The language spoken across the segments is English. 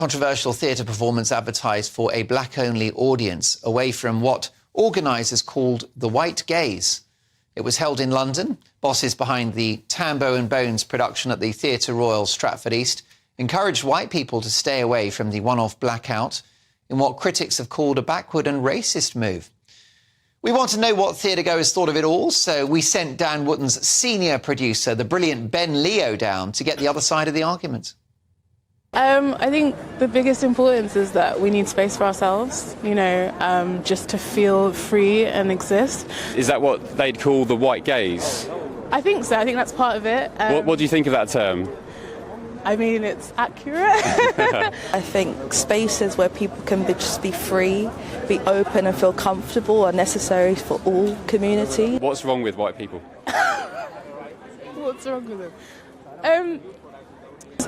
Controversial theatre performance advertised for a black-only audience, away from what organisers called the white gaze. It was held in London. Bosses behind the Tambo and Bones production at the Theatre Royal Stratford East encouraged white people to stay away from the one-off blackout in what critics have called a backward and racist move. We want to know what theatregoers thought of it all, so we sent Dan Wootton's senior producer, the brilliant Ben Leo, down to get the other side of the argument. I think the biggest importance is that we need space for ourselves, just to feel free and exist. Is that what they'd call the white gaze? I think so. I think that's part of it. What do you think of that term? I mean, it's accurate. I think spaces where people can just be free, be open and feel comfortable are necessary for all community. What's wrong with white people? What's wrong with them?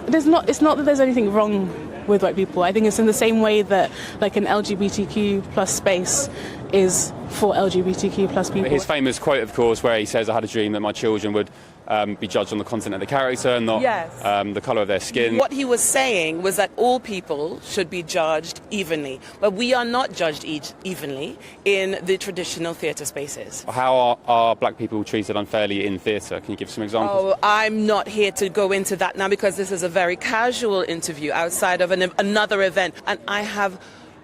It's not that there's anything wrong with white people. I think it's in the same way that like an LGBTQ plus space is for LGBTQ plus people. His famous quote, of course, where he says, "I had a dream that my children would be judged on the content of the character, not the colour of their skin." What he was saying was that all people should be judged evenly, but we are not judged evenly in the traditional theatre spaces. How are black people treated unfairly in theatre? Can you give some examples? Oh, I'm not here to go into that now because this is a very casual interview outside of another event, and I have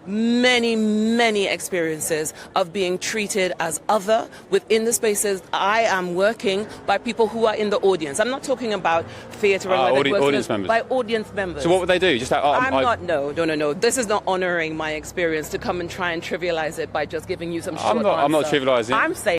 many experiences of being treated as other within the spaces I am working by people who are in the audience. I'm not talking about theatre and audience members. By audience members. So what would they do? Just No. This is not honouring my experience to come and try and trivialise it by just giving you some short answer. I'm not trivialising. I'm saying